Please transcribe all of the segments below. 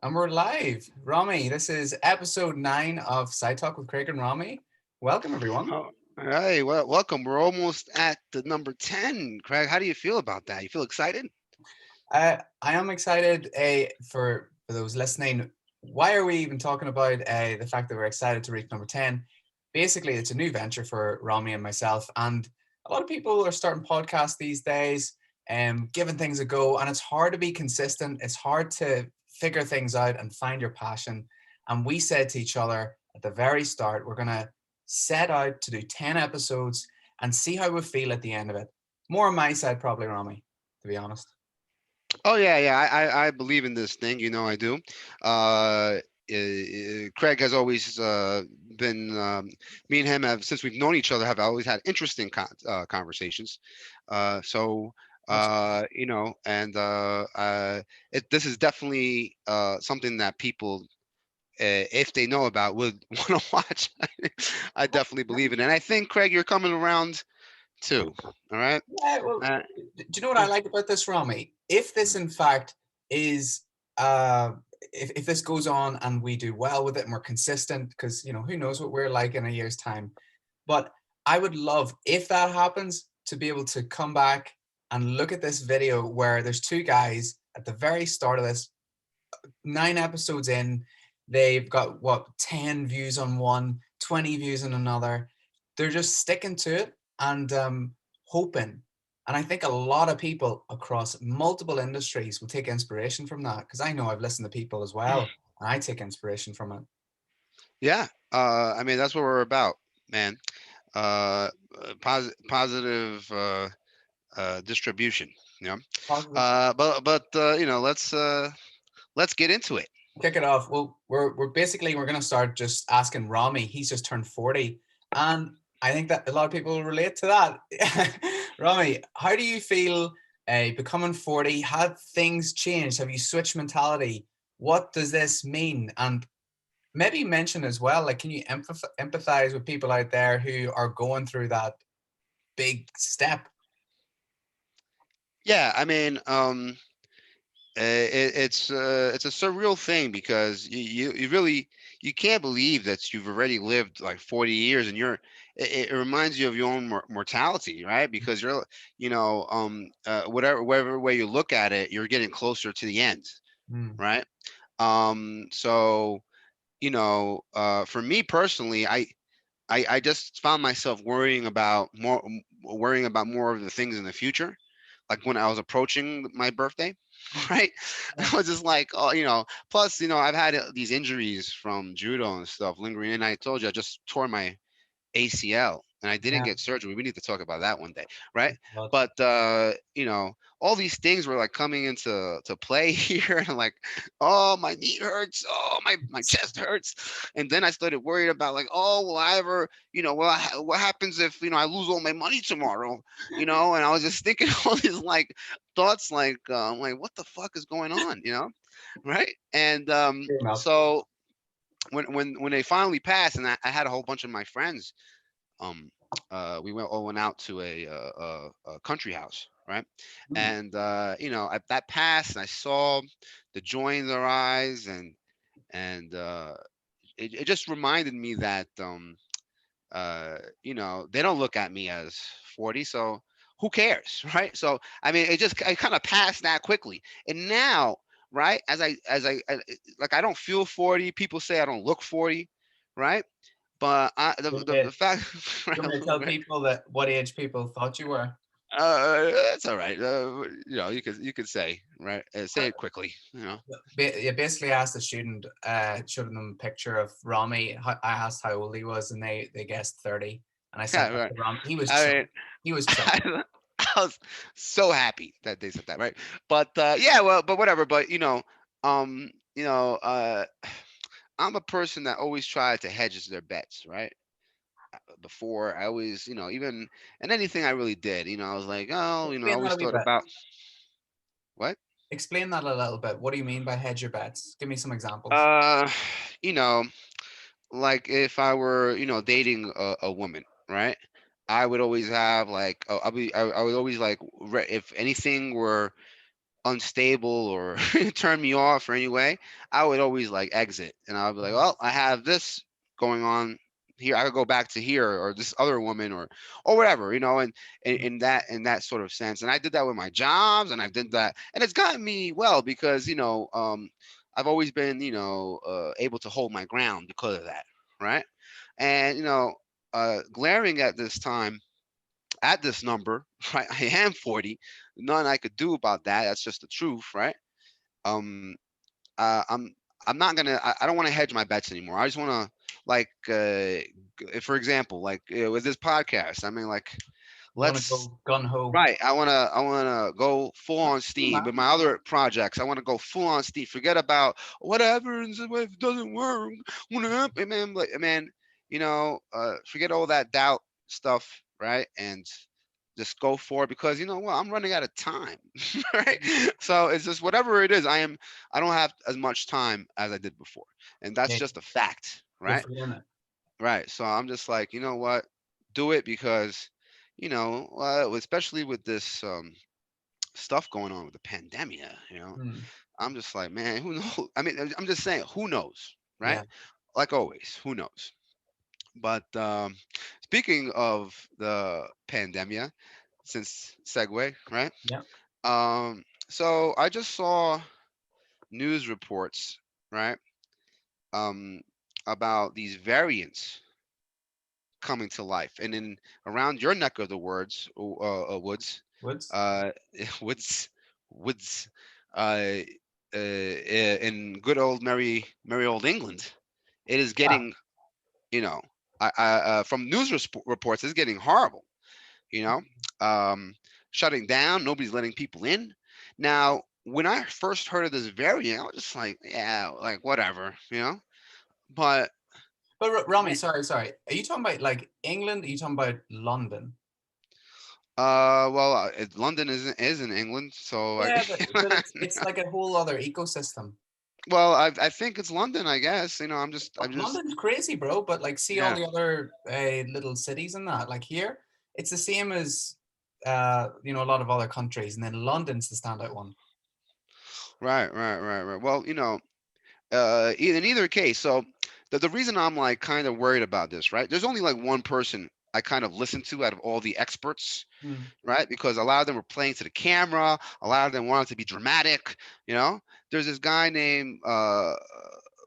And we're live. Ramy, this is episode 9 of Sid Talk with Craig and Ramy. Welcome, everyone. Oh, hey, well, welcome. We're almost at the number 10. Craig, how do you feel about that? You feel excited? I am excited for those listening. Why are we even talking about the fact that we're excited to reach number 10? Basically, it's a new venture for Ramy and myself. And a lot of people are starting podcasts these days and giving things a go. And it's hard to be consistent. It's hard to figure things out and find your passion. And we said to each other at the very start, we're going to set out to do 10 episodes and see how we feel at the end of it. More on my side, probably, Ramy, to be honest. Oh, yeah, yeah. I believe in this thing. You know I do. Craig has always been, me and him have, since we've known each other, have always had interesting conversations. So, and this is definitely something that people, if they know about, would want to watch. I definitely believe in it. And I think, Craig, you're coming around too. All right. Yeah, well, Uh, do you know what I like about this, Ramy? If this, in fact, is uh, if this goes on and we do well with it and we're consistent, because who knows what we're like in a year's time. But I would love, if that happens, to be able to come back and look at this video where there's two guys at the very start of this, 9 episodes in, they've got what 10 views on one, 20 views on another. They're just sticking to it and hoping. And I think a lot of people across multiple industries will take inspiration from that, because I know I've listened to people as well and I take inspiration from it. yeah. I mean, that's what we're about, man. Positive distribution. You know. Positive. Let's get into it. Kick it off. Well, we're going to start just asking Ramy. He's just turned 40, and I think that a lot of people will relate to that. Ramy, how do you feel becoming 40? Have things changed? Have you switched mentality? What does this mean? And maybe mention as well, like, can you empathize with people out there who are going through that big step? Yeah, I mean, it's a surreal thing because you really you can't believe that you've already lived like 40 years and it reminds you of your own mortality, right? Because whatever way you look at it, you're getting closer to the end, Mm. right? So for me personally, I just found myself worrying about more of the things in the future, like when I was approaching my birthday, right? Yeah. I was just like, oh, plus, I've had these injuries from judo and stuff lingering. And I told you I just tore my ACL and I didn't Yeah. get surgery. We need to talk about that one day, right? But But all these things were like coming into play here, and like, oh, my knee hurts, oh, my chest hurts, and then I started worried about like, oh, will I ever, what happens if I lose all my money tomorrow, and I was just thinking all these like thoughts, like, I'm like, what the fuck is going on, right? And fair enough. so when they finally passed, and I had a whole bunch of my friends, um we went out to a country house, right? Mm. And that passed, and I saw the joy in their eyes, and it just reminded me that they don't look at me as 40, so who cares, right? So I mean, I kind of passed that quickly, and now, right, like, I don't feel 40. People say I don't look 40, right? But the fact, You want me to tell right? people that what age people thought you were? That's all right. You could say, right, say it quickly. You basically asked the student, showed them a picture of Ramy. I asked how old he was, and they guessed 30. And I sent Yeah, that right. to Ramy. He was I chuffed. mean, He was chuffed. I was so happy that they said that, right? But yeah, well, but whatever. But um, you know, uh, I'm a person that always tried to hedge their bets, right? Before I always, even and anything I really did, I was like, oh, I Explain that always a wee thought bit. about what. Explain that a little bit. What do you mean by hedge your bets? Give me some examples. Uh, you know, like if I were, dating a woman, right? I would always have like, I would always like, if anything were unstable or turn me off or anyway, I would always like exit, and I would be like, well, I have this going on here. I could go back to here or this other woman or whatever, and in that sort of sense. And I did that with my jobs, and I did that, and it's gotten me well because I've always been able to hold my ground because of that, right? And glaring at this time at this number, right? I am 40. Nothing I could do about that. That's just the truth, right? Um, uh, I'm I'm not gonna. I don't want to hedge my bets anymore. I just want to like, for example, like with this podcast. I mean, like, You want to let's go gun ho? right. I wanna go full on steam. With Man. my other projects, I want to go full on steam. Forget about whatever if it doesn't work. What happened, man? Like, man, forget all that doubt stuff, right? And just go for it because you know what? I'm running out of time, right? So it's just whatever it is. I don't have as much time as I did before, and that's Yeah, just a fact, you're right? feeling it. Right. So I'm just like, you know what? Do it because, especially with this stuff going on with the pandemic, Hmm. I'm just like, man, who knows? I mean, I'm just saying, who knows, right? Yeah, Like always, who knows? But speaking of the pandemia, since segue, right? yeah. So I just saw news reports, right? Um, about these variants coming to life. And in around your neck of the woods, Woods. uh, woods, woods, uh, in good old merry old England, it is Yeah. getting, you know, from news reports, it's getting horrible. You know, um, shutting down, nobody's letting people in. Now, when I first heard of this variant, I was just like, yeah, like whatever. But But Rami, sorry. Are you talking about like England? Are you talking about London? well, London is in England, so Yeah, but it's like a whole other ecosystem. well, I think it's London, I guess. I'm just, London's crazy, bro. But like, see all yeah, the other little cities in that. Like here, it's the same as a lot of other countries, and then London's the standout one. right. Well, in either case, so the reason I'm like kind of worried about this, right? There's only like one person I kind of listen to out of all the experts, Hmm. right? Because a lot of them were playing to the camera, a lot of them wanted to be dramatic. You know, there's this guy named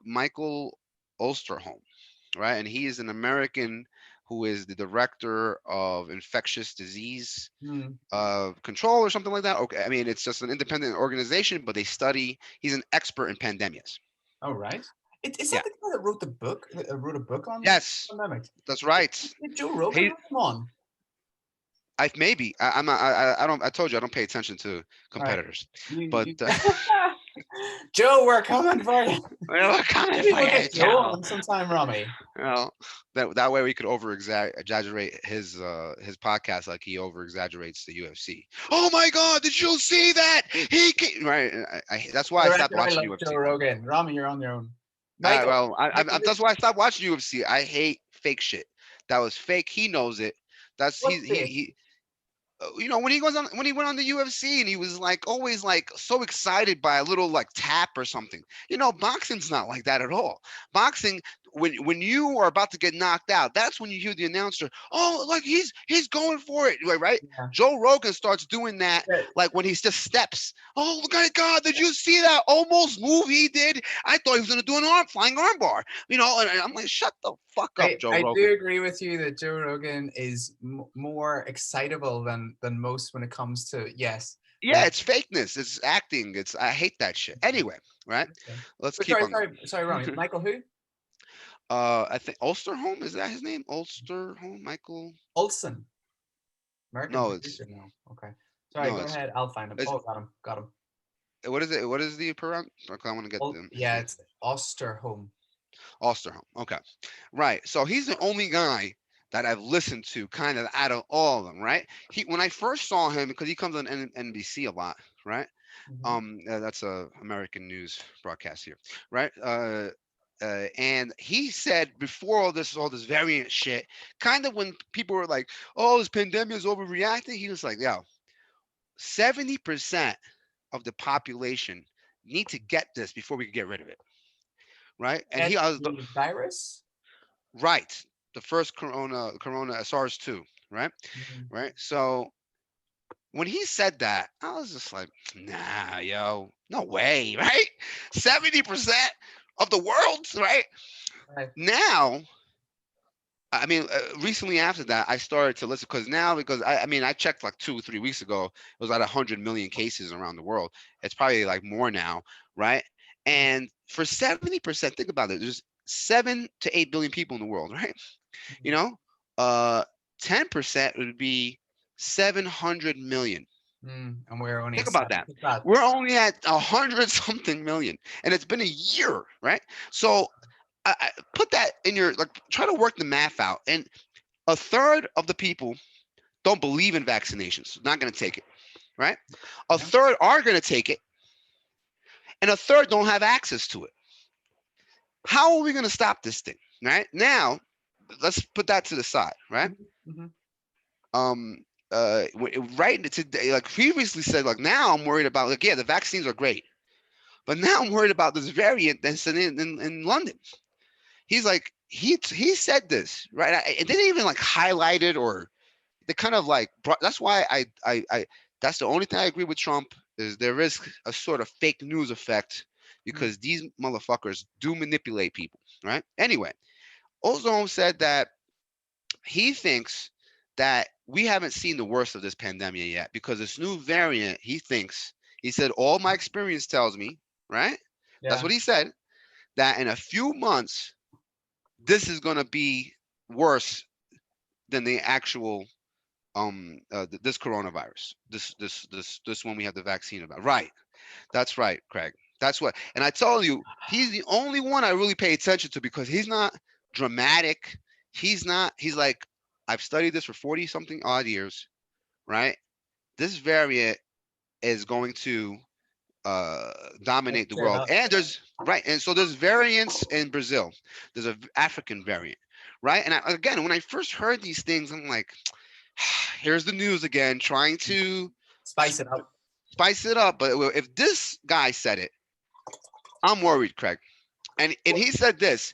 Michael Osterholm, right? And he is an American who is the director of infectious disease Hmm. control or something like that. Okay, I mean it's just an independent organization, but they study. He's an expert in pandemics. Oh, right. Is Yeah. that the guy that wrote the book? That wrote a book on Yes, pandemics? that's right. Did Joe Rogan He, have him on? maybe I'm not. I don't. I told you I don't pay attention to Right. competitors, but You Joe, we're coming for you. well, what kind of Maybe we'll get fire, Joe Joe? on sometime, Rami. Well, that way we could over exaggerate his podcast like he over exaggerates the UFC. Oh my God! Did you see that? Right. That's For why I the stopped record, I watching love Joe UFC. Rogan. Rami, you're on your own. Michael, Well, Michael, that's why I stopped watching UFC. I hate fake shit. That was fake. He knows it. That's what's fake? he when he went on the UFC and he was like always like so excited by a little like tap or something. Boxing's not like that at all. Boxing, when you are about to get knocked out, that's when you hear the announcer, oh, like he's going for it, right? Yeah. Joe Rogan starts doing that Yeah. like when he just steps. Oh my God, did you see that almost move he did? I thought he was gonna do an flying arm bar. And I'm like, shut the fuck up, Joe I Rogan. do agree with you that Joe Rogan is more excitable than most when it comes to yes. Yeah, it's fakeness. It's acting. I hate that shit. Anyway, right? Okay. Let's But keep sorry, on sorry, Rami. going. Michael who? I think Osterholm, is that his name? Osterholm, Michael? Olson. American No, it's producer now. Okay. Sorry, no, go it's ahead. I'll find him. it's Oh, got him. Got him. what is it? What is the pronoun? Okay, I want to get his Yeah, name. it's Osterholm. Osterholm. Okay, right. So he's the only guy that I've listened to, kind of out of all of them. Right. When I first saw him, because he comes on NBC a lot. Right. Mhm. That's a American news broadcast here, right? And he said before all this variant shit, kind of when people were like, "Oh, this pandemic is overreacting," he was like, "Yo, 70% of the population need to get this before we can get rid of it, right? And Get he was the virus. right. The first corona SARS-2, right? Mhm. Right. So when he said that, I was just like, nah, yo, no way, right? 70% of the world, right? Right. Now, I mean, recently after that, I started to listen because I mean, I checked like 2 or 3 weeks ago. It was like 100 million cases around the world. It's probably like more now, right? And for 70%, think about it. There's 7 to 8 billion people in the world, right? You Mhm. know, uh, 10% would be 700 million. And we're only a Think about seventh that. of that. We're only at 100 something million, and it's been a year, right? So I put that in your like. Try to work the math out, and a third of the people don't believe in vaccinations. Not going to take it, right? A Yeah. third are going to take it, and a third don't have access to it. How are we going to stop this thing, right? Now, let's put that to the side, right? Mhm. Mhm. Um, right today, like previously said, like now I'm worried about like yeah, the vaccines are great, but now I'm worried about this variant that's in London. He's like he said this right. It didn't even like highlight it or they kind of like brought, that's why I that's the only thing I agree with Trump is there is a sort of fake news effect Mhm. because these motherfuckers do manipulate people, right? Anyway, Ozone said that he thinks that we haven't seen the worst of this pandemic yet because this new variant, he said, all my experience tells me, right? That's Yeah. what he said, that in a few months, this is going to be worse than the actual this coronavirus, this one we have the vaccine about, right? That's right, Craig. That's what, and I told you, he's the only one I really pay attention to because he's not dramatic. He's not. He's like, I've studied this for 40 something odd years, right? This variant is going to Let's dominate the clear it world, up. and there's right, and so there's variants in Brazil. There's a African variant, right? And again, when I first heard these things, I'm like, here's the news again, trying to Spice it up. spice it up. But if this guy said it, I'm worried, Craig. And he said this: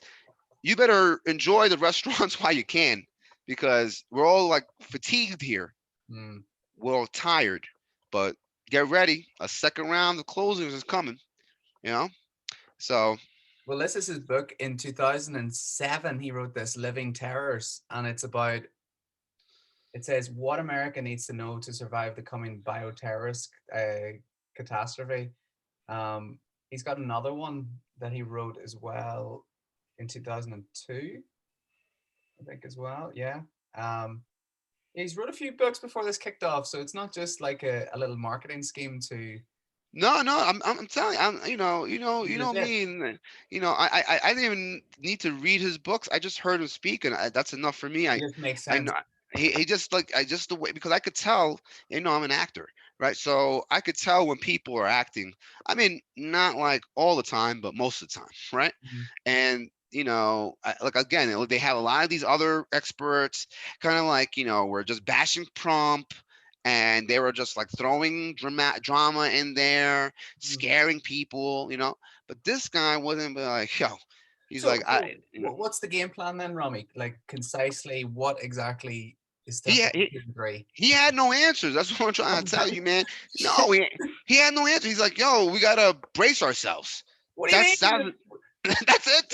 you better enjoy the restaurants while you can, because we're all like fatigued here. Mm. We're all tired, but get ready. A second round of closings is coming. You know. So Well, this is his book. In 2007, he wrote this, Living Terrors, and it's about, it says, what America needs to know to survive the coming bioterrorist catastrophe. He's got another one that he wrote as well in 2002, I think, as well. Yeah. Um, he's wrote a few books before this kicked off, so it's not just like a little marketing scheme to no, no, I'm telling you, you know legit. me, and I didn't even need to read his books. I just heard him speak, and that's enough for me. It just makes I sense. know he just like I just the way because I could tell, I'm an actor, right? So I could tell when people are acting. I mean, not like all the time, but most of the time, right? Mhm. And like again, they have a lot of these other experts, kind of like we're just bashing Trump, and they were just like throwing drama in there, Mhm. scaring people, But this guy wasn't like, yo, he's like, So what's the game plan then, Rami? Like concisely, what exactly is he, different he to the degree? he had no answers. That's what I'm trying to tell What you, man. No, he had no answer. He's like, yo, we gotta brace ourselves. do you That's mean? that. That's it.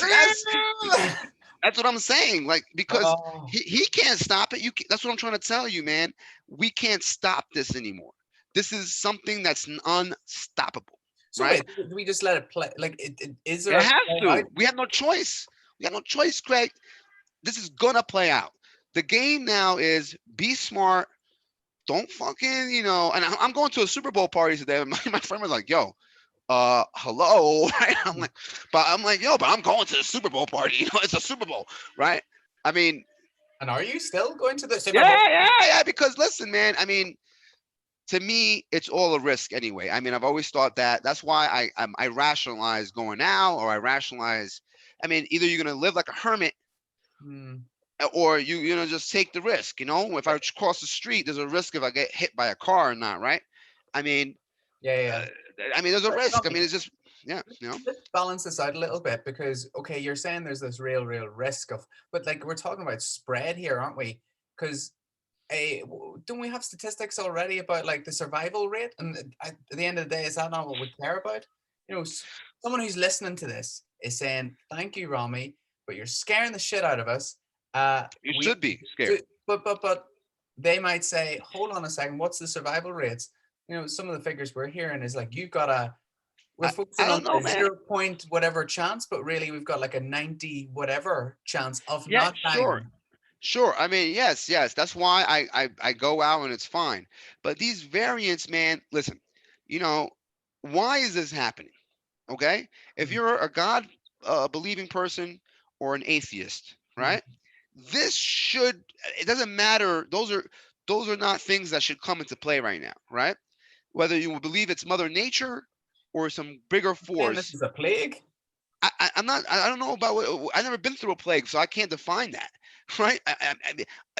That's what I'm saying. Like because Oh, he can't stop it. That's what I'm trying to tell you, man. We can't stop this anymore. This is something that's unstoppable, so right? wait, do we just let it play? Like, is there It a has play out? to. We have no choice. We have no choice, Craig. This is gonna play out. The game now is be smart. Don't fucking, and I'm going to a Super Bowl party today. My friend was like, yo, hello. Right? I'm like, yo, but I'm going to the Super Bowl party. It's a Super Bowl, right? I mean, And are you still going to the Super Bowl? yeah, yeah, yeah. Because listen, man, I mean, to me, it's all a risk anyway. I mean, I've always thought that. That's why I rationalize going out, or I rationalize. I mean, either you're gonna live like a hermit, Hmm. or just take the risk. If I cross the street, there's a risk if I get hit by a car or not, right? I mean, Yeah, yeah. I mean, there's a risk. I Robbie, mean, it's just yeah, you know. let's balance this out a little bit because okay, you're saying there's this real risk of, but like we're talking about spread here, aren't we? Because don't we have statistics already about like the survival rate? And at the end of the day, is that not what we care about? You know, someone who's listening to this is saying, "Thank you, Ramy, but you're scaring the shit out of us." You We, should be scared. but they might say, "Hold on a second, what's the survival rates?" You know, some of the figures we're hearing is like you've got a we're I focusing on don't know, a man. 0 point whatever chance, but really we've got like a 90 whatever chance of Yeah, not sure. dying. Sure. I mean, yes. That's why I go out and it's fine. But these variants, man, listen, you know, why is this happening? Okay? If Mhm, you're a God believing person or an atheist, mhm, right? This should it doesn't matter. Those are not things that should come into play right now, right? Whether you believe it's Mother Nature or some bigger saying this force. is a plague? I'm not. I don't know about what. I've never been through a plague, so I can't define that. Right?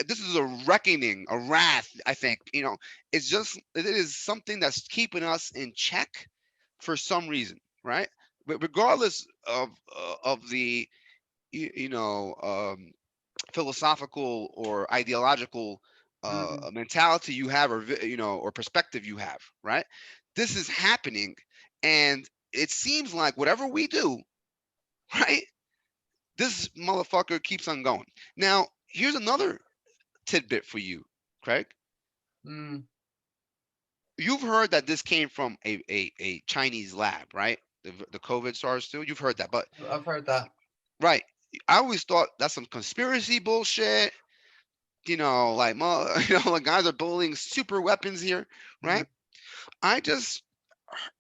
This is a reckoning, a wrath. I think it's just it is something that's keeping us in check for some reason, right? But regardless of the you know philosophical or ideological Mm, mentality you have, or or perspective you have, right? This is happening, and it seems like whatever we do, right? This motherfucker keeps on going. Now, here's another tidbit for you, Craig. mm, You've heard that this came from a Chinese lab, right? The COVID SARS 2. You've heard that, but I've heard that. right. I always thought that's some conspiracy bullshit. Like like guys are building super weapons here, Mhm, right? I just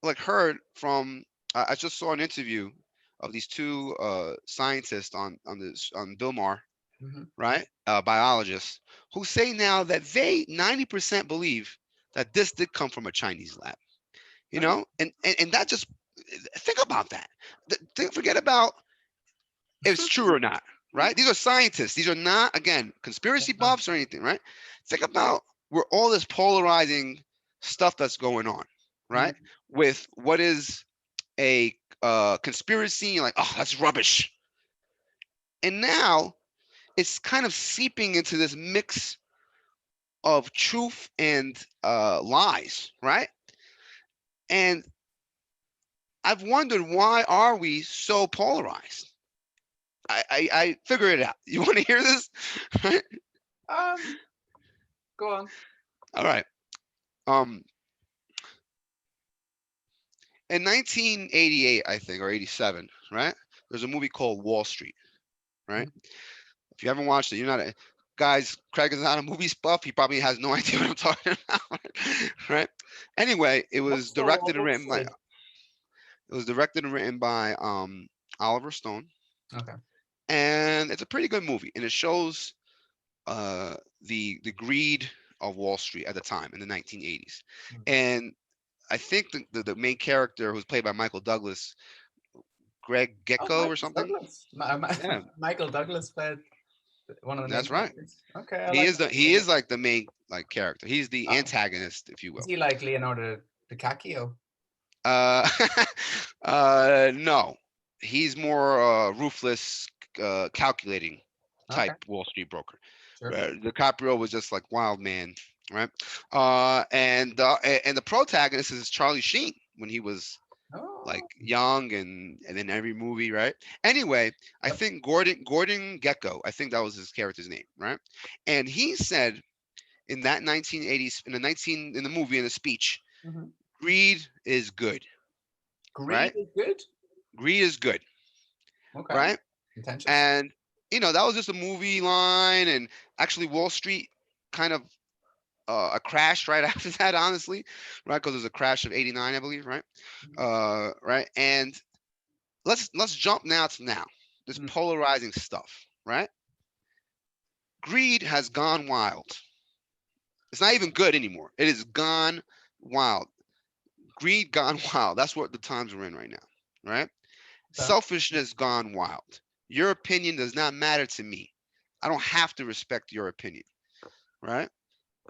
like heard from. I just saw an interview of these two scientists on Bill Maher, mhm, right? Biologists who say now that they 90% believe that this did come from a Chinese lab, right, and that just think about that. Forget about if it's true or not, right? These are scientists. These are not, again, conspiracy yeah, buffs or anything, right? Think about where all this polarizing stuff that's going on, mm, right? With what is a conspiracy, like, oh, that's rubbish. And now it's kind of seeping into this mix of truth and lies, right? And I've wondered, why are we so polarized? I figured it out. You want to hear this? um, go on. All right. Um, in 1988, I think, or 87, right? There's a movie called Wall Street, right? Mhm. If you haven't watched it, you're not a guys. Craig is not a movie buff. He probably has no idea what I'm talking about, right? Anyway, What's the Wall Street? it was directed and written by Oliver Stone, Okay. and it's a pretty good movie, and it shows the greed of Wall Street at the time in the 1980s, Mm. and I think the main character, who's played by Michael Douglas, Greg Oh, Gecko or Michael something. Douglas. Yeah, Michael Douglas played one of the main that's right. characters. Okay, I like He that. is like the main like character. He's the Oh, antagonist, if you is will. he like Leonardo DiCaprio? Uh, no, he's more ruthless, calculating Okay, type Wall Street broker. sure. DiCaprio was just like wild man, right? And the protagonist is Charlie Sheen when he was like Oh, young, and in every movie, right? Anyway, I yep. think Gordon Gecko, I think that was his character's name, right? And he said in that 1980s, in the movie, in the speech, Mhm. greed is good, Greed right? is good. Greed is good, Okay, right? contentious. And that was just a movie line, and actually Wall Street kind of a crash right after that, honestly, right? Because there's a crash of '89, I believe, right? Mhm. Right. And let's jump now to now. This Mm, polarizing stuff, right? Greed has gone wild. It's not even good anymore. It is gone wild. Greed gone wild. That's what the times we're in right now, right? okay. Selfishness gone wild. Your opinion does not matter to me. I don't have to respect your opinion, right?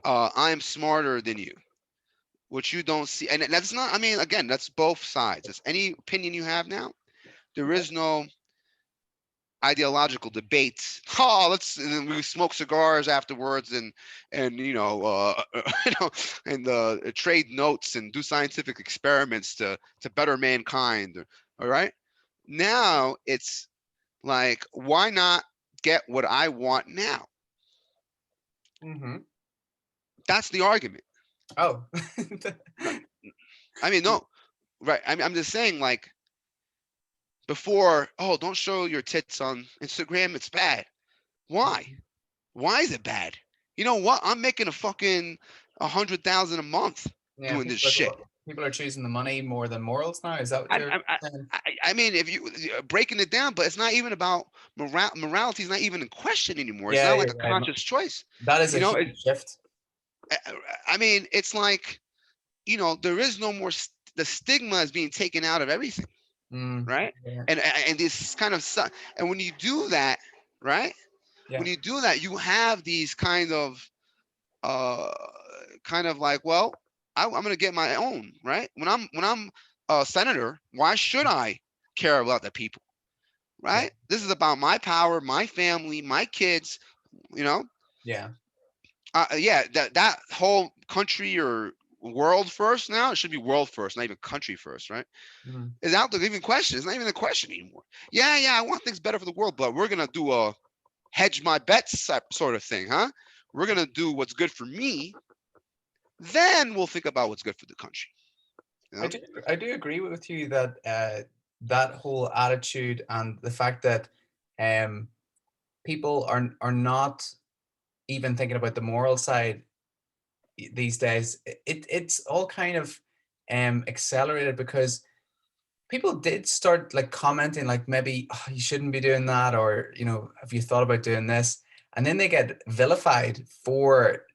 I am smarter than you. what you don't see, and that's not. I mean, again, that's both sides. It's any opinion you have now. There Yeah. is no ideological debates. Oh, let's and then we smoke cigars afterwards, and you know, and trade notes and do scientific experiments to better mankind. All right. Now it's like, why not get what I want now? Mm-hmm. That's the argument. Oh. No, I mean, no, right. I'm just saying, like, before, oh, don't show your tits on Instagram. It's bad. Why? Why is it bad? You know what? I'm making a fucking 100,000 a month Yeah, doing this shit. people are choosing the money more than morals now. Is that what I, you're I, I, saying? I mean, if you breaking it down, but it's not even about morality is not even in question anymore. It's Yeah, not like you're a right. conscious choice. That is You a know, huge shift. I, I mean, it's like, there is no more. The stigma is being taken out of everything, Mm, right? yeah, And this kind of and when you do that, right? yeah, When you do that, you have these uh kind of like, well, I'm gonna get my own, right? When I'm a senator, why should I care about the people, yeah, right? This is about my power, my family, my kids, you know. yeah. Yeah, that whole country or world first. Now it should be world first, not even country first, right? Mm. Is out there even question? It's not even a question anymore. Yeah, I want things better for the world, but we're gonna do a hedge my bets sort of thing, huh? We're gonna do what's good for me, then we'll think about what's good for the country. You I know? do, I do agree with you that that whole attitude and the fact that um, people are not even thinking about the moral side these days. It's all kind of accelerated because people did start like commenting like maybe, "Oh, you shouldn't be doing that," or have you thought about doing this, and then they get vilified for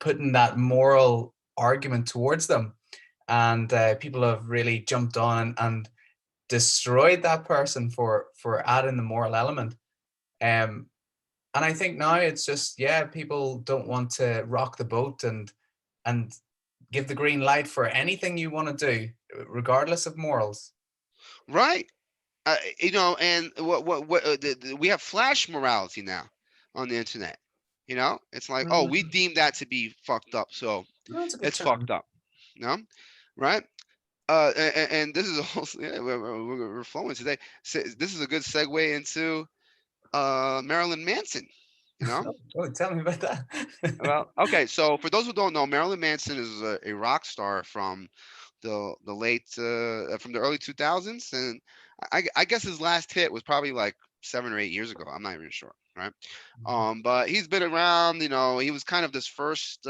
putting that moral argument towards them, and people have really jumped on and destroyed that person for adding the moral element. Um and I think now it's just, yeah, people don't want to rock the boat and give the green light for anything you want to do regardless of morals. Right? And we have flash morality now on the internet. It's like, oh, we Mm, deem that to be fucked up, so that's a good it's term. fucked up. You know, right? And this is also, yeah, we're flowing today. So this is a good segue into Marilyn Manson. You know, Oh, tell me about that. well, okay. So for those who don't know, Marilyn Manson is a rock star from the late from the early 2000s, and I guess his last hit was probably like 7 or 8 years ago. I'm not even sure, right? But he's been around. He was kind of this first.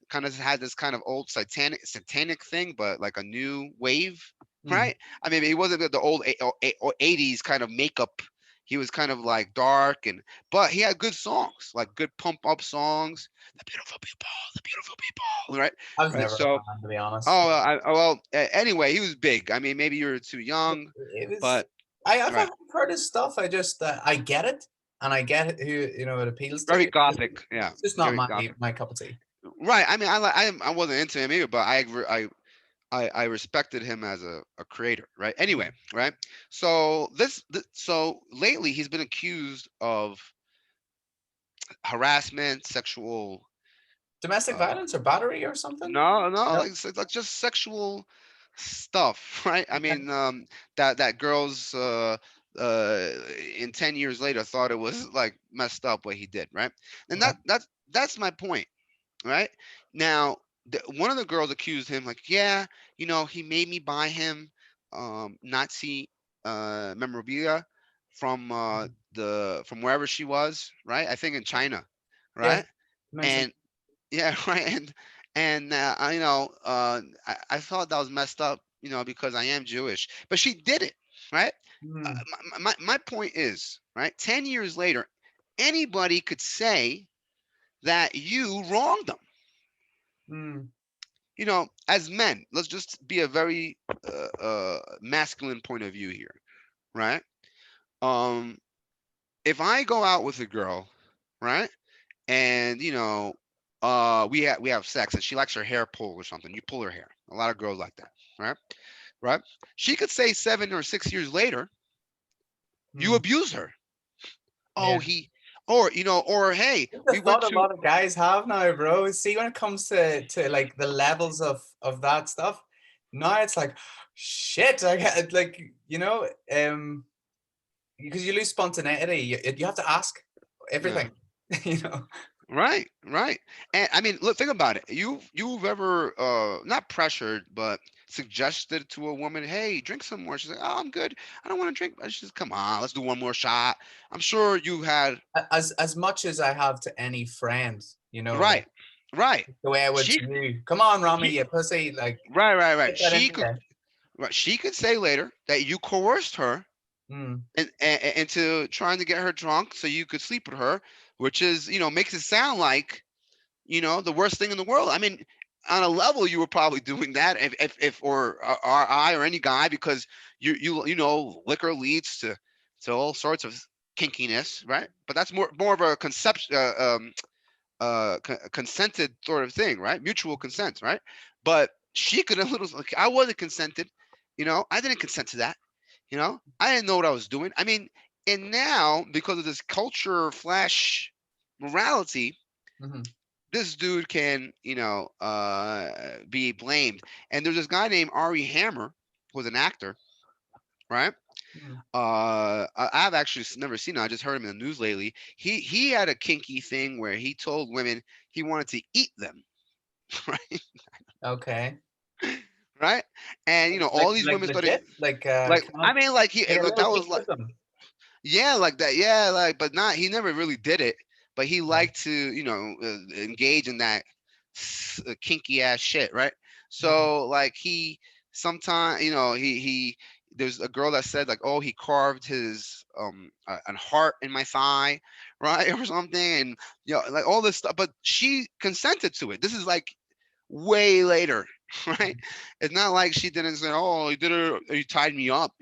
Kind of had this kind of old satanic thing, but like a new wave, Mm. right? I mean, he wasn't the old 80s kind of makeup. He was kind of like dark, but he had good songs, like good pump up songs. The beautiful people, right? I was Right. never a So, fan, to be honest. oh, anyway, he was big. I mean, maybe you're too young, It was. but I've right, heard his stuff. I just I get it, and I get it, who it appeals to. very It's gothic. Yeah, just not very my gothic. my cup of tea. Right. I mean, I wasn't into him either, but I respected him as a creator, right? Anyway, right? So so lately he's been accused of harassment, sexual, Domestic uh, violence or battery or something? no, No. like just sexual stuff, right? I Okay. mean, that girls uh in 10 years later thought it was like messed up what he did, right? And Okay. that's my point. Right now, one of the girls accused him, like, yeah, he made me buy him Nazi memorabilia from from wherever she was, right? I think in China, Yes. right? Mentioned. And yeah, right. And I thought that was messed up, because I am Jewish, but she did it, right? Mm, My point is, right, 10 years later, anybody could say that you wronged them. mm, As men, let's just be a very masculine point of view here, right? Um, if I go out with a girl, right, and we have sex and she likes her hair pulled or something. You pull her hair. A lot of girls like that, right? Right? She could say 7 or 6 years later, you Hmm. abuse her. Oh, Yeah. he, or or hey, It's the we went thought a to lot of guys have now, bro. See, when it comes to like the levels of that stuff, now it's like, shit. I get like because you lose spontaneity. You have to ask yeah. everything, you know. Right, right. And I mean, look, think about it. You've ever not pressured, but suggested to a woman, "Hey, drink some more." She's like, "Oh, I'm good. I don't want to drink." She says, "Come on, let's do one more shot." I'm sure you had As much as I have to any friend, like right, right. the way I would She, to you. Come on, Ramy, she you pussy. Like, right, right, right. get that in She could there. right. She could say later that you coerced her Mm, into trying to get her drunk so you could sleep with her, which is makes it sound like the worst thing in the world. I mean, on a level, you were probably doing that if or I or any guy, because liquor leads to all sorts of kinkiness, right? But that's more of a conception, consented sort of thing, right? Mutual consent, right? But she could have little. Like, I wasn't consented, I didn't consent to that, I didn't know what I was doing. I mean, and now because of this culture flash morality, hmm this dude can, be blamed. And there's this guy named Ari Hammer, who's an actor, right? hmm I've actually never seen him. I just heard him in the news lately. He had a kinky thing where he told women he wanted to eat them, right? Okay. Right? And Like all these like women started legit. Like like, come I on, mean, like he take a like little that was piece like, of them. yeah, like that. Yeah, like, but not. He never really did it. But he Yeah. liked to, engage in that kinky ass shit, right? Mhm. So like he sometimes, he there's a girl that said like, oh, he carved his an heart in my thigh, right, or something, and like all this stuff. But she consented to it. This is like way later, right? It's not like she didn't say, "Oh, you did it. You tied me up,"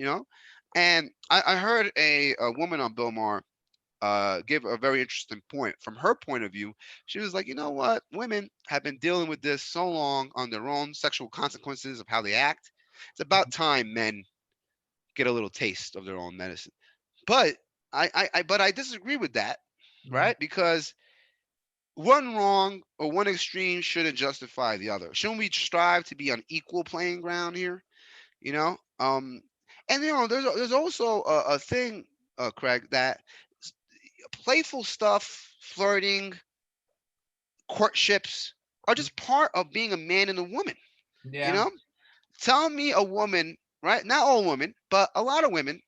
And I heard a woman on Bill Maher give a very interesting point. From her point of view, she was like, "You know what? Women have been dealing with this so long on their own sexual consequences of how they act. It's about time men get a little taste of their own medicine." But I disagree with that, Mhm. right? Because one wrong or one extreme shouldn't justify the other. Shouldn't we strive to be on equal playing ground here? You know, and there's also a thing, Craig, that playful stuff, flirting, courtships are Mhm. just part of being a man and a woman. You Yeah. know, tell me a woman, right? Not all women, but a lot of women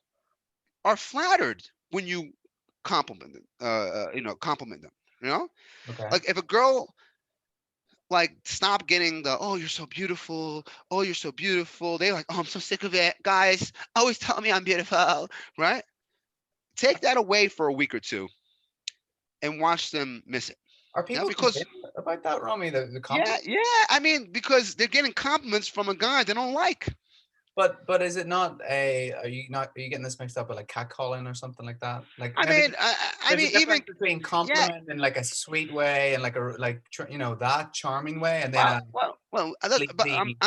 are flattered when you compliment them. Compliment them. You know, Okay. like if a girl like stop getting the oh you're so beautiful, they like, oh, I'm so sick of it, guys always tell me I'm beautiful, right? Take that away for a week or two and watch them miss it. Are Yeah, people because complaining about that, Romy? The yeah, compliments? yeah, I mean, because they're getting compliments from a guy they don't like. But is it not a? Are you getting this mixed up with like catcalling or something like that? Like I maybe mean, I there's a mean, even difference between yeah. compliment in like a sweet way and like that charming way, and then Well, a but sleazy.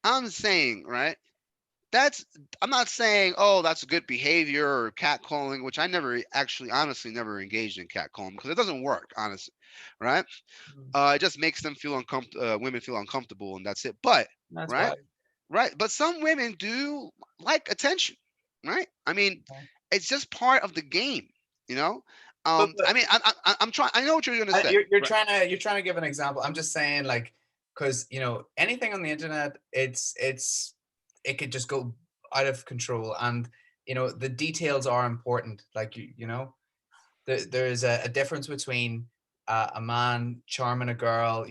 I'm saying, right, that's I'm not saying, oh, that's good behavior or catcalling, which I never actually honestly never engaged in catcalling because it doesn't work, honestly, right? Mm, It just makes them feel uncomfortable, women feel uncomfortable, and that's it. But that's right, why. right, but some women do like attention, right? I mean, Okay. it's just part of the game, you know. I But mean, I'm trying. I know what you're gonna say, you're right? trying to give an example. I'm just saying like because anything on the internet, it could just go out of control, and the details are important. Like there's a difference between a man charming a girl,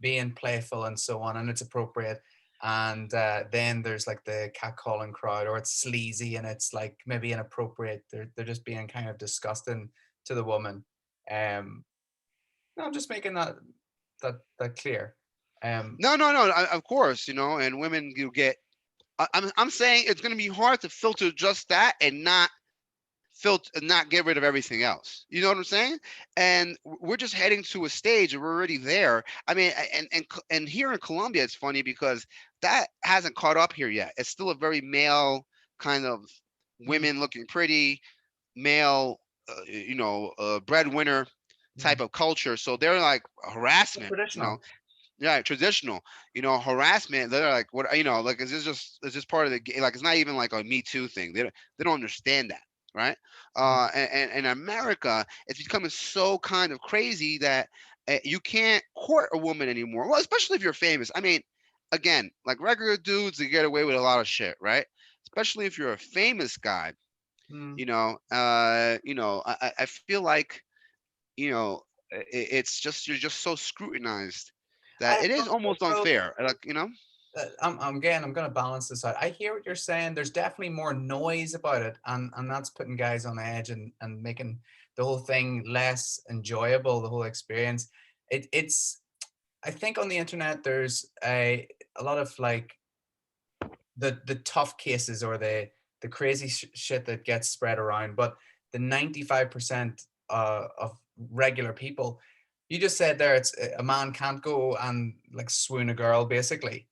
being playful and so on, and it's appropriate. And then there's like the catcalling crowd, or it's sleazy and it's like maybe inappropriate. They're just being kind of disgusting to the woman. Um, no, I'm just making that clear. Um, No, no, no. Of course, and women you get. I'm saying it's gonna be hard to filter just that and not not get rid of everything else. You know what I'm saying? And we're just heading to a stage, and we're already there. I mean, and here in Colombia, it's funny because that hasn't caught up here yet. It's still a very male kind of Mm, women looking pretty, male, breadwinner mm. type of culture. So they're like It's harassment. traditional. Yeah, traditional, harassment. They're like, what, like, is this part of the game? Like, it's not even like a Me Too thing. They don't understand that, right? Mm, And in America, it's becoming so kind of crazy that you can't court a woman anymore. Well, especially if you're famous. I mean, again, like regular dudes, they get away with a lot of shit, right? Especially if you're a famous guy. mm. I feel like, it's just you're just so scrutinized I that it don't is know, almost bro. unfair. Like, I'm gonna balance this out. I hear what you're saying. There's definitely more noise about it, and that's putting guys on edge and making the whole thing less enjoyable. The whole experience. It's. I think on the internet there's a lot of like the tough cases or the crazy shit that gets spread around, but the 95% of regular people, you just said there, it's a man can't go and like swoon a girl basically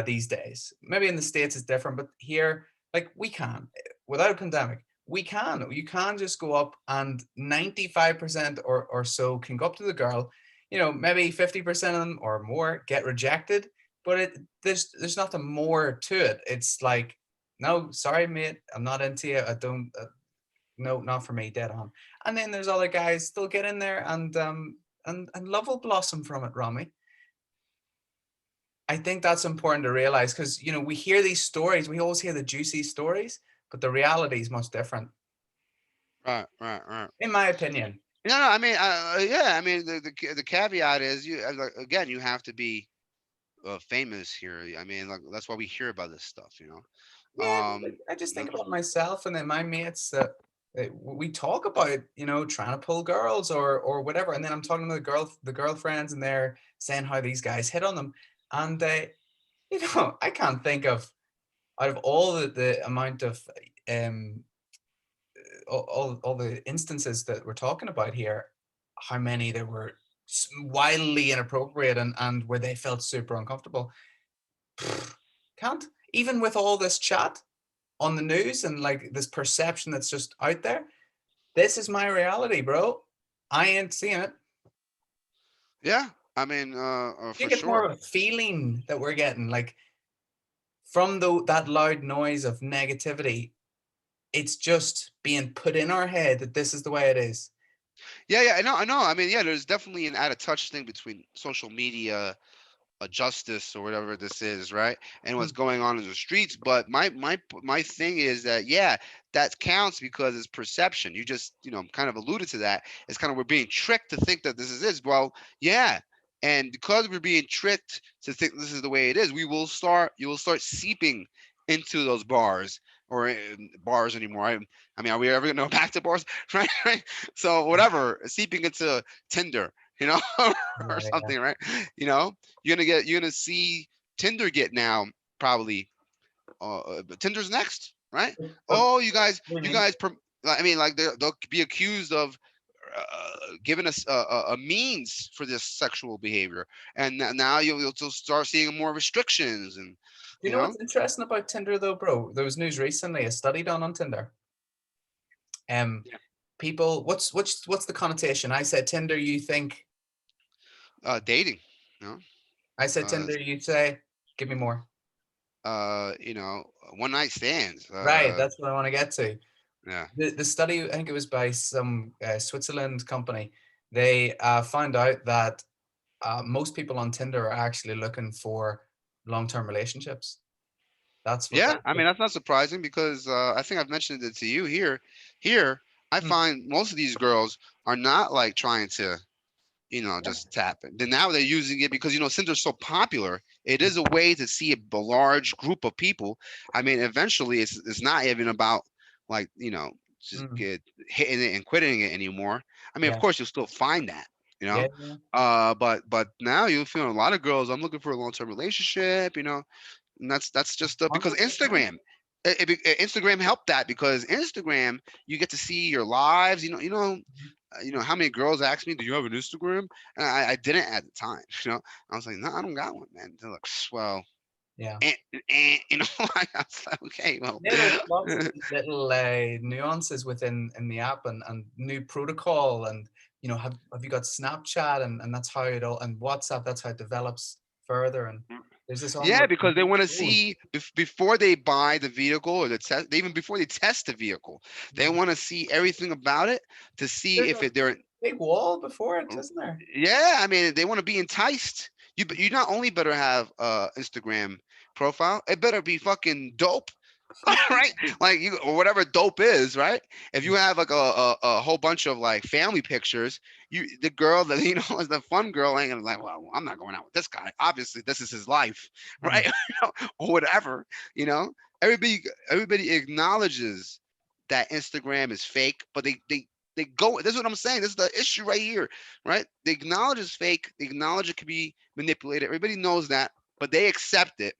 these days. Maybe in the States it's different, but here, like, we can, without a pandemic, we can. You can just go up and 95% or so can go up to the girl. Maybe 50% of them or more get rejected, but there's nothing more to it. It's like, no, sorry, mate, I'm not into you. I don't. No, not for me. Dead on. And then there's other guys still get in there, and love will blossom from it, Ramy. I think that's important to realize because we hear these stories. We always hear the juicy stories, but the reality is much different, right, right, right. in my opinion. No, I mean, yeah, I mean, the caveat is like, again, you have to be famous here. I mean, like, that's why we hear about this stuff. Yeah, like, I just think That's about myself and then my mates that we talk about, trying to pull girls or whatever, and then I'm talking to the girlfriends, and they're saying how these guys hit on them, and I can't think of out of all the amount of um all the instances that we're talking about here, how many there were wildly inappropriate and where they felt super uncomfortable. Can't even with all this chat on the news and like this perception that's just out there. This is my reality, bro. I ain't seeing it. yeah. I mean, I for think it's more sure. of a feeling that we're getting, like from that loud noise of negativity. It's just being put in our head that this is the way it is. Yeah, yeah, I know, I know. I mean, yeah, there's definitely an out of touch thing between social media, justice, or whatever this is, right? And what's Mm, going on in the streets. But my thing is that, yeah, that counts because it's perception. You just, kind of alluded to that. It's kind of, we're being tricked to think that this is this. Well, yeah. And because we're being tricked to think this is the way it is, you will start seeping into those bars, or bars anymore. I mean, are we ever gonna go back to bars? Right, right. So whatever, seeping into Tinder, or yeah, yeah. something, right? You know, you're gonna see Tinder get now, probably. But Tinder's next, right? But Oh, what do you you mean? guys. I mean, like, they'll be accused of giving us a means for this sexual behavior, and now you'll start seeing more restrictions, and Do you you know know, what's interesting about Tinder though, bro? There was news recently, a study done on Tinder. Um, yeah. People, what's the connotation? I said Tinder, you think. Dating, you know, I said uh, Tinder, you say, give me more. uh, you know, one night stands. Right, that's what I want to get to. Yeah, The study, I think it was by some Switzerland company. They found out that most people on Tinder are actually looking for long-term relationships. That's what yeah. that's I what. mean, that's not surprising because I think I've mentioned it to you here. Here, I Hmm, find most of these girls are not like trying to, yeah, just tap it. Then now they're using it because, Cinder's so popular. It is a way to see a large group of people. I mean, eventually, it's not even about, like, just mm, get hitting it and quitting it anymore. I mean, of yeah, course, you'll still find that, you yeah, know. yeah. But now you feel a lot of girls. I'm looking for a long term relationship, and that's just because 100%. Instagram. Instagram helped that because Instagram, you get to see your lives. How many girls asked me, "Do you have an Instagram?" And I didn't at the time. I was like, "No, I don't got one, man." They're like, "Well, Yeah. I was like, okay, well, Yeah, there's lots of little nuances within in the app and new protocol and have you got Snapchat and that's how it all and WhatsApp that's how it develops further and there's this yeah, onward because they want to road. see before they buy the vehicle or the test, even before they test the vehicle, they Mhm. want to see everything about it to see There's if a they're big wall before it, isn't there? yeah, I mean, they want to be enticed. You not only better have Instagram profile, it better be fucking dope, right? Like you or whatever dope is, right? If you have like a whole bunch of like family pictures, the girl that is the fun girl ain't gonna be like, well, I'm not going out with this guy. Obviously, this is his life, Mm. right? Or whatever, you know. Everybody everybody acknowledges that Instagram is fake, but they go. This is what I'm saying. This is the issue right here, right? They acknowledge it's fake. They acknowledge it could be manipulated. Everybody knows that, but they accept it,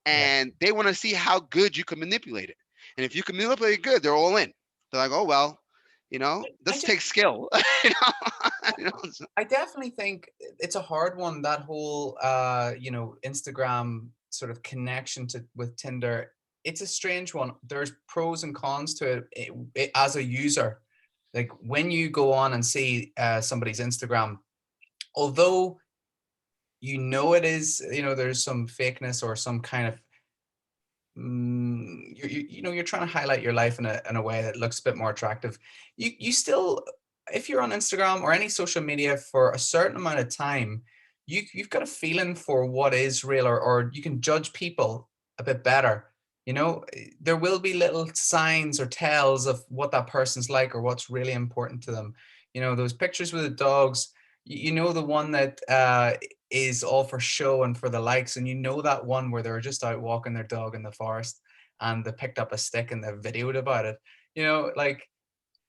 Yeah. and they want to see how good you can manipulate it. And if you can manipulate it good, they're all in. They're like, oh well, I this just takes skill. you know, I definitely think it's a hard one, that whole Instagram sort of connection to with Tinder. It's a strange one. There's pros and cons to it as a user. Like when you go on and see somebody's Instagram, although it is, there's some fakeness or some kind of you're trying to highlight your life in a way that looks a bit more attractive. You still, if you're on Instagram or any social media for a certain amount of time, you've got a feeling for what is real, or you can judge people a bit better. There will be little signs or tells of what that person's like or what's really important to them. Those pictures with the dogs, the one that is all for show and for the likes. And that one where they were just out walking their dog in the forest and they picked up a stick and they videoed about it. Like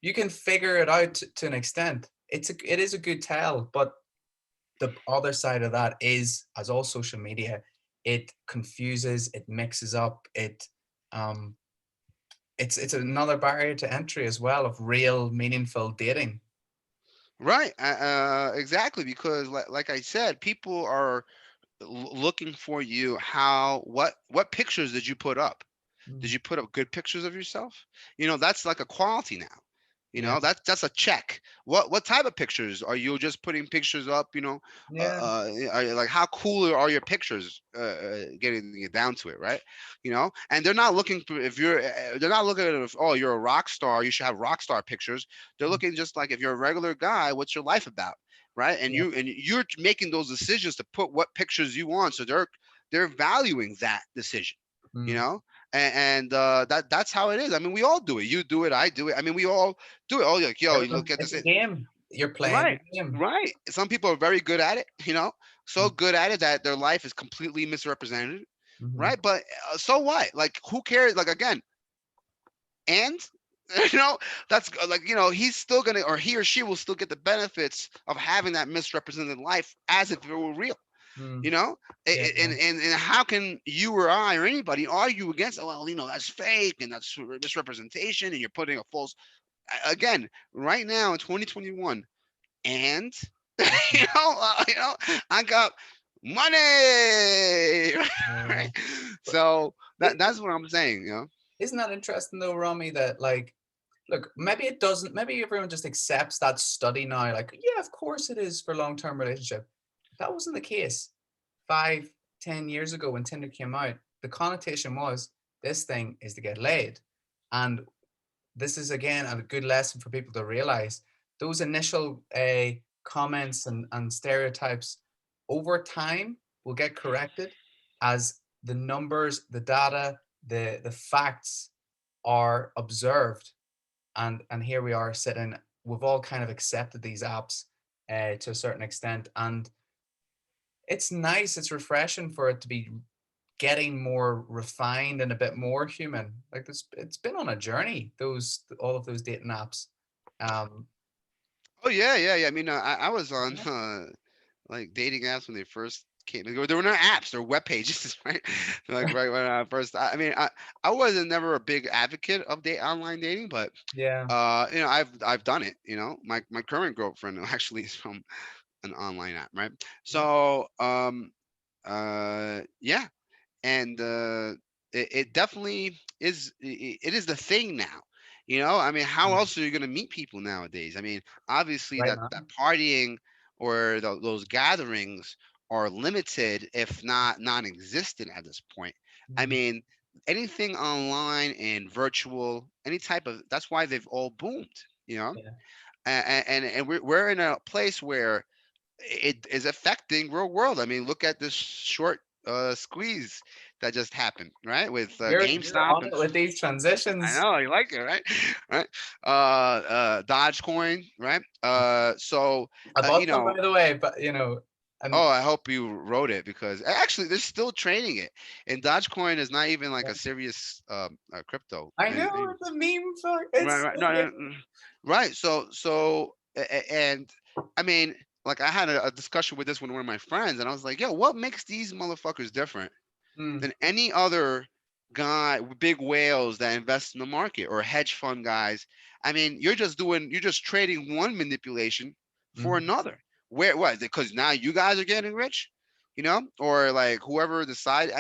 you can figure it out to an extent. It is a good tell, but the other side of that is, as all social media, it confuses, it mixes up, um it's another barrier to entry as well of real meaningful dating. right? Exactly, because like I said, people are looking for you. What pictures did you put up? Did Mm, you put up good pictures of yourself? That's like a quality now. yeah, That's a check. What type of pictures are you just putting pictures up? yeah. Like how cool are your pictures? Getting it down to it, right? And they're not looking for if you're. They're not looking at it if oh you're a rock star. You should have rock star pictures. They're Mm, looking just like if you're a regular guy, what's your life about, right? And yeah. you're making those decisions to put what pictures you want. So they're valuing that decision. You Mm. know, and that's how it is. I mean, we all do it. You do it. I do it. I mean, we all do it. Oh, like yo, you look at It's this. a game. You're playing the Right, game. right. Some people are very good at it. So Mm, good at it that their life is completely misrepresented. mhm. Right, but so what? Like, who cares? Like again, and you know that's like he's still gonna or he or she will still get the benefits of having that misrepresented life as if it were real. Mm. You know, Yeah, and how can you or I or anybody argue against? Oh, well, that's fake and that's misrepresentation, and you're putting a false. Again, right now in 2021, and mhm, I got money, yeah. right? But So it that's what I'm saying. isn't that interesting though, Romy, that like, look, maybe it doesn't, maybe everyone just accepts that study now, like, yeah, of course it is for long-term relationship. That wasn't the case 5, 10 years ago when Tinder came out. The connotation was this thing is to get laid. And this is again a good lesson for people to realize those initial comments and stereotypes over time will get corrected as the numbers, the data, the facts are observed. And here we are sitting, we've all kind of accepted these apps to a certain extent. And it's nice, it's refreshing for it to be getting more refined and a bit more human. Like this, it's been on a journey. Those all of those dating apps. Um, Oh yeah, yeah, yeah. I mean, I was on like dating apps when they first can't. There were no apps or web pages, right? Like right when I first. I wasn't never a big advocate of online dating, but Yeah. I've done it. My current girlfriend actually is from an online app, right? Yeah. So yeah, and it definitely is. It is the thing now. How Mm. else are you going to meet people nowadays? Obviously Right, that man. partying or those gatherings are limited, if not non-existent at this point. I Mm. mean, anything online and virtual, any type of, that's why they've all boomed. You know, Yeah. and we're in a place where it is affecting real world. Look at this short squeeze that just happened, right? With You're GameStop on and it with these I transitions. know you like it, right? Right. Dogecoin, right? So I you bought some, know, by the way, but oh, and I hope you wrote it because actually they're still trading it, and Dogecoin is not even like yeah. a serious crypto. I know it's a meme for Right, it's right, so no, good. no, right. And I mean, like I had a discussion with this with one of my friends, and I was like, "Yo, what makes these motherfuckers different Mm. than any other guy, big whales that invest in the market or hedge fund guys?" You're just trading one manipulation for Mm. another. Where what? Because now you guys are getting rich, or like whoever decide.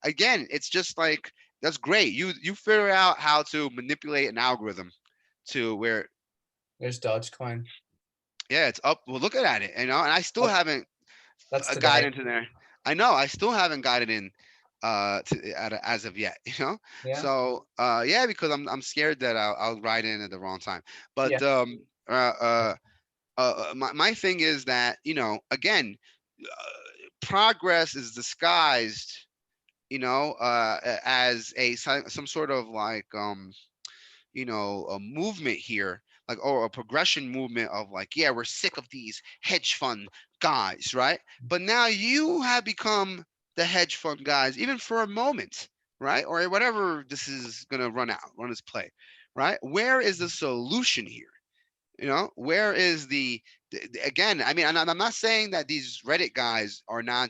Again, it's just like that's great. You figure out how to manipulate an algorithm to where There's Dogecoin. yeah, it's up. We're looking at it, and I still That's, haven't that's got today. into there. I know I still haven't got it in as of yet. Yeah. So yeah, because I'm scared that I'll write in at the wrong time. Yeah. But my thing is that again, progress is disguised as some sort of like a movement here, like, or a progression movement of like, yeah, we're sick of these hedge fund guys, right? But now you have become the hedge fund guys, even for a moment, right? Or whatever this is gonna run its play, right? Where is the solution here? Where is again? And I'm not saying that these Reddit guys are not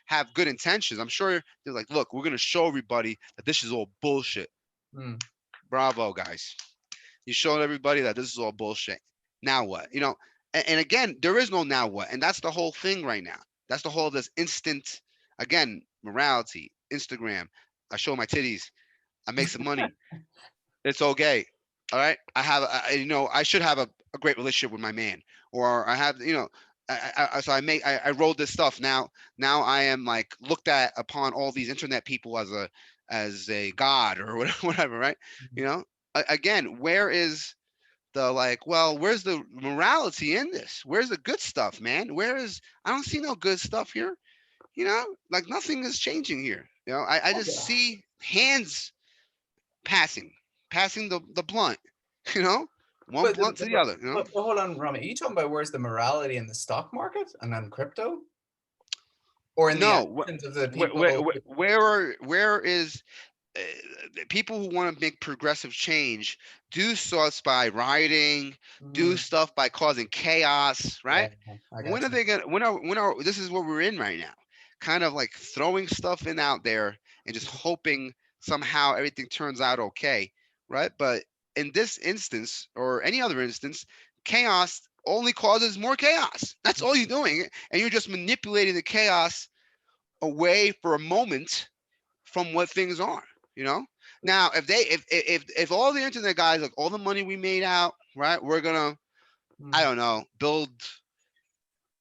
have good intentions. I'm sure they're like, look, we're gonna show everybody that this is all bullshit. Mm. Bravo, guys. You showed everybody that this is all bullshit. Now what? And again, there is no now what, and that's the whole thing right now. That's the whole of this instant, again, morality. Instagram. I show my titties. I make some money. It's okay. All right. I should have a great relationship with my man, or I have, so I wrote this stuff. Now I am like looked at upon all these internet people as a god or whatever, right? Mm. You know, again, where is the like, well, where's the morality in this? Where's the good stuff, man? I don't see no good stuff here. Like nothing is changing here. I Oh, just yeah. see hands passing, passing the blunt, you know, one But, blunt to the other. but hold on, Ramy. Are you talking about where's the morality in the stock market and then crypto, or in the No, actions of the people? where is uh, people who want to make progressive change do stuff by rioting, do Mm. stuff by causing chaos, Yeah, right? I When got are you. they gonna? When are this is what we're in right now? Kind of like throwing stuff in out there and just hoping somehow everything turns out okay, right? But in this instance or any other instance, chaos only causes more chaos. That's all you're doing, and you're just manipulating the chaos away for a moment from what things are. You know. Now, if all the internet guys, like all the money we made out, right, we're gonna, I Mm. don't know, build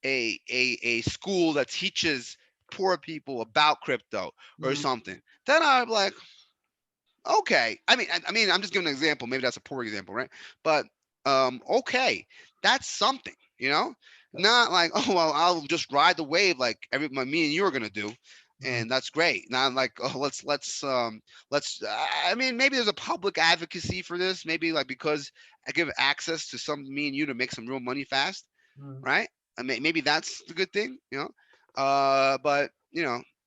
a school that teaches poor people about crypto or Mm. something, then I'm like, okay. I'm just giving an example. Maybe that's a poor example, right? But okay, that's something, Not like, oh well, I'll just ride the wave like me and you are gonna do, Mm. and that's great. Not like, oh, let's. Maybe there's a public advocacy for this. Maybe like because I give access to some me and you to make some real money fast, Mm. right? Maybe that's the good thing, But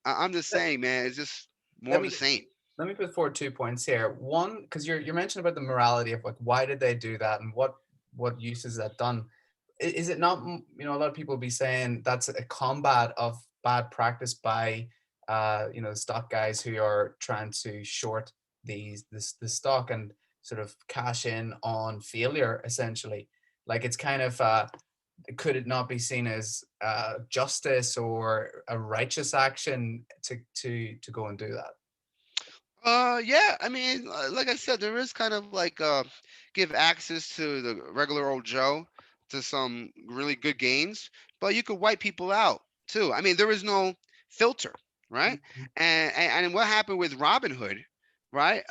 I'm just Let, saying, man, it's just more let of the me same. let me put forward 2 points here. One, because you're mentioning about the morality of like why did they do that and what use is that done? Is it not? A lot of people be saying that's a combat of bad practice by stock guys who are trying to short this stock and sort of cash in on failure essentially. Like it's kind of could it not be seen as justice or a righteous action to go and do that? Yeah, I mean, like I said, there is kind of like give access to the regular old Joe to some really good gains, but you could wipe people out too. I mean, there is no filter, right? Mhm. And what happened with Robinhood, right?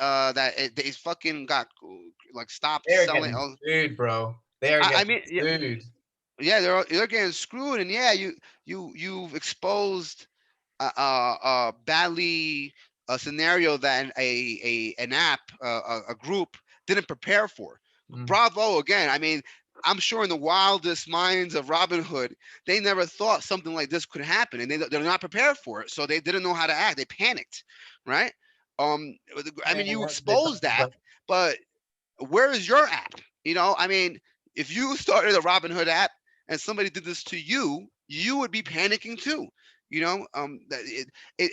They fucking got like stopped They're selling. getting Oh, sued, bro. They are I getting mean, yeah, sued. yeah, they're getting screwed, and yeah, you've exposed badly a scenario that an app a group didn't prepare for. Mm, Bravo again. I mean, I'm sure in the wildest minds of Robinhood, they never thought something like this could happen, and they're not prepared for it, so they didn't know how to act. They panicked, right? I yeah, mean, you they thought exposed that, about. but where is your app? I mean, if you started a Robinhood app and somebody did this to you, you would be panicking too.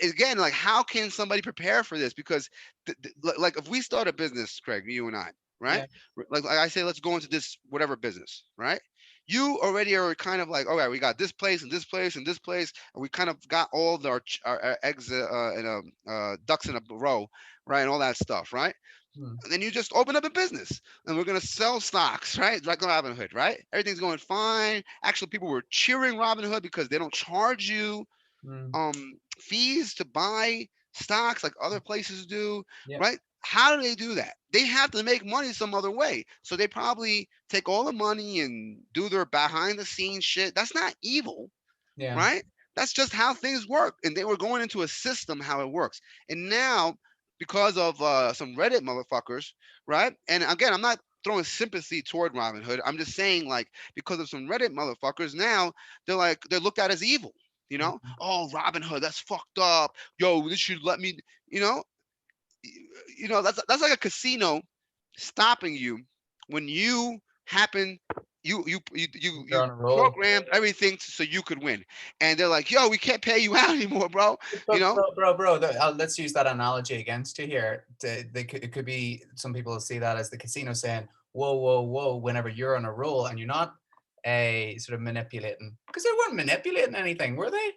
Again, like how can somebody prepare for this? Because like if we start a business, Craig, you and I, right? Yeah. Like I say, let's go into this whatever business, right? You already are kind of like, all right, we got this place and this place and this place, and we kind of got all of our eggs in ducks in a row, right, and all that stuff, right? Mm, And then you just open up a business and we're going to sell stocks, right? Like Robinhood, right? Everything's going fine. Actually, people were cheering Robinhood because they don't charge you mm, fees to buy stocks like other places do, yeah. right? How do they do that? They have to make money some other way. So they probably take all the money and do their behind the scenes shit. That's not evil, Yeah. right? That's just how things work. And they were going into a system how it works. And now, because of some Reddit motherfuckers, right? And again, I'm not throwing sympathy toward Robinhood. I'm just saying, like, because of some Reddit motherfuckers, now they're looked at as evil. Mm, Oh, Robinhood, that's fucked up. Yo, this should let me. You know, that's like a casino stopping you when you happen they're you on a roll. programmed everything so you could win, and they're like, yo, we can't pay you out anymore, bro. you But know bro, let's use that analogy against you here. It could be some people see that as the casino saying, "Whoa, whoa, whoa!" Whenever you're on a roll and you're not a sort of manipulating, because they weren't manipulating anything, were they?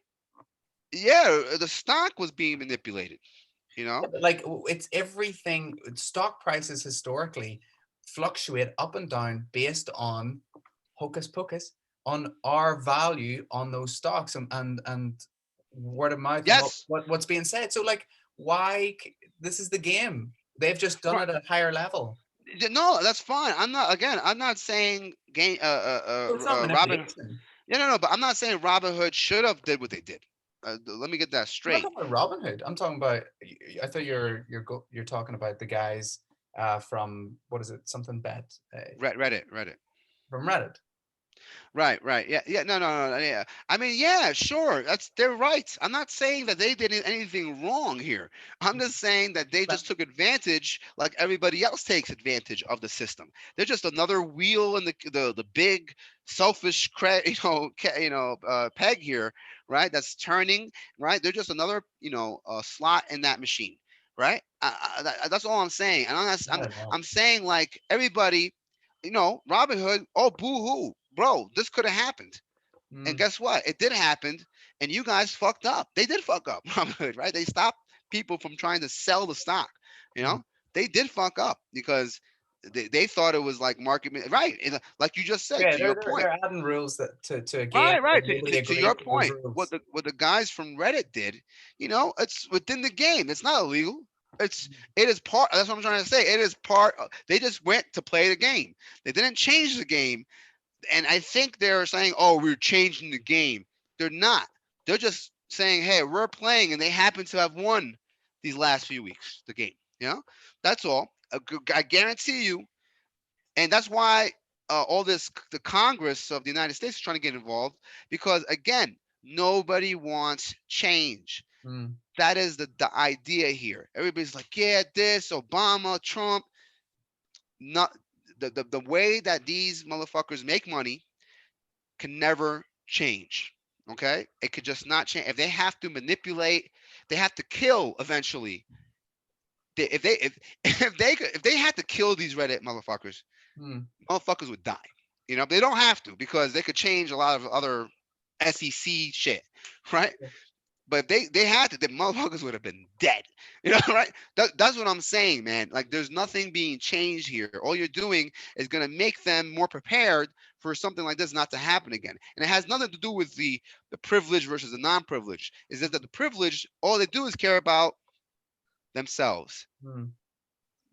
yeah, the stock was being manipulated. you know Like it's everything. Stock prices historically fluctuate up and down based on hocus pocus, on our value on those stocks, and word of mouth and yes. what's being said. So like, this is the game. They've just done Right. it at a higher level. No, that's fine. I'm not saying game So it's not Robin. manipulation. Yeah, no, but I'm not saying Robin Hood should have did what they did. Let me get that I'm not straight. talking about Robinhood. I'm talking about. I thought you're talking about the guys from what is it? Something bet Reddit. from Reddit. Right, right. Yeah, yeah. No, no, no. Yeah. I mean, yeah, sure. They're right. I'm not saying that they did anything wrong here. I'm just saying that they But just took advantage, like everybody else takes advantage of the system. They're just another wheel in the big selfish, peg here, right? That's turning, right? They're just another, slot in that machine, right? That's all I'm saying. And I don't know. I'm saying like everybody Robin Hood, oh boo hoo, bro, this could have happened. And Mm, guess what? It did happen, and you guys fucked up. They did fuck up, Robin Hood, right? They stopped people from trying to sell the stock. You mm. know, they did fuck up because they thought it was like right. Like you just said, Yeah, to your point. they're adding rules to a game Right, where right. nobody To agreed your with those point, rules. what the guys from Reddit did, it's within the game. It's not illegal. It is part. That's what I'm trying to say. It is part. They just went to play the game. They didn't change the game, and I think they're saying, "Oh, we're changing the game." They're not. They're just saying, "Hey, we're playing," and they happen to have won these last few weeks the game. That's all. I guarantee you, and that's why all this the Congress of the United States is trying to get involved because again, nobody wants change. Mm, That is the idea here. Everybody's like, yeah, this Obama, Trump, not the way that these motherfuckers make money can never change. Okay, it could just not change. If they have to manipulate, they have to kill eventually. If they if they had to kill these Reddit motherfuckers, Hmm. motherfuckers would die. They don't have to because they could change a lot of other SEC shit, right? But if they had to, the motherfuckers would have been dead. Right? That's what I'm saying, man. Like, there's nothing being changed here. All you're doing is gonna make them more prepared for something like this not to happen again. And it has nothing to do with the privileged versus the non-privileged. Is that the privileged, all they do is care about themselves. Hmm.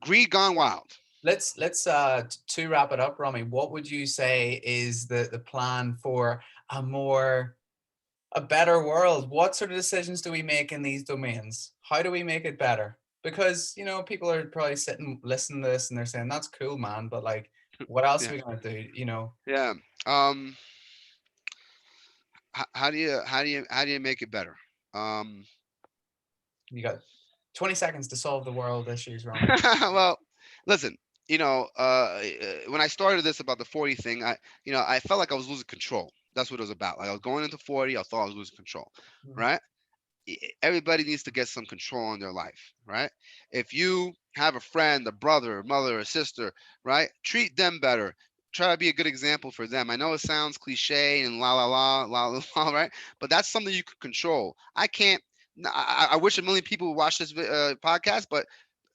Greed gone wild. Let's to wrap it up, Ramy, what would you say is the plan for a more a better world? What sort of decisions do we make in these domains? How do we make it better? Because, people are probably sitting listening to this and they're saying, that's cool, man, but like, what else Yeah, are we gonna do? yeah. How do you make it better? Um, You got 20 seconds to solve the world issues, Ramy. well, listen. When I started this about the 40 thing, I felt like I was losing control. That's what it was about. Like, I was going into 40, I thought I was losing control, Hmm. right? Everybody needs to get some control in their life, right? If you have a friend, a brother, a mother, a sister, right? Treat them better. Try to be a good example for them. I know it sounds cliche and la la la la la, la, right? But that's something you can control. I can't. I wish a million people would watch this podcast, but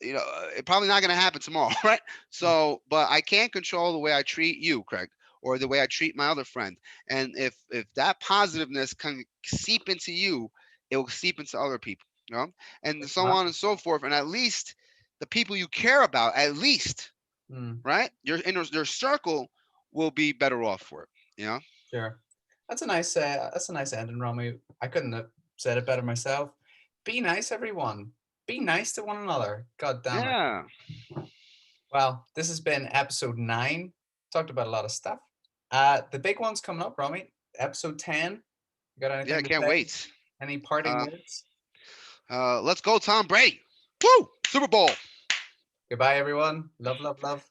it's probably not going to happen tomorrow, right? So, but I can't control the way I treat you, Craig, or the way I treat my other friend. And if that positiveness can seep into you, it will seep into other people, and It's so on and so forth. And at least the people you care about, at least, Mm, right, your inner their circle will be better off for it. You know? sure. That's a nice ending, Romy. I couldn't have said it better myself. Be nice, everyone. Be nice to one another. God damn it. Yeah. Well, this has been episode 9. Talked about a lot of stuff. The big one's coming up, Romy. Episode 10. You got Yeah. I anything to can't say? wait. Any parting Uh, words? let's go, Tom Brady. Woo! Super Bowl. Goodbye, everyone. Love, love, love.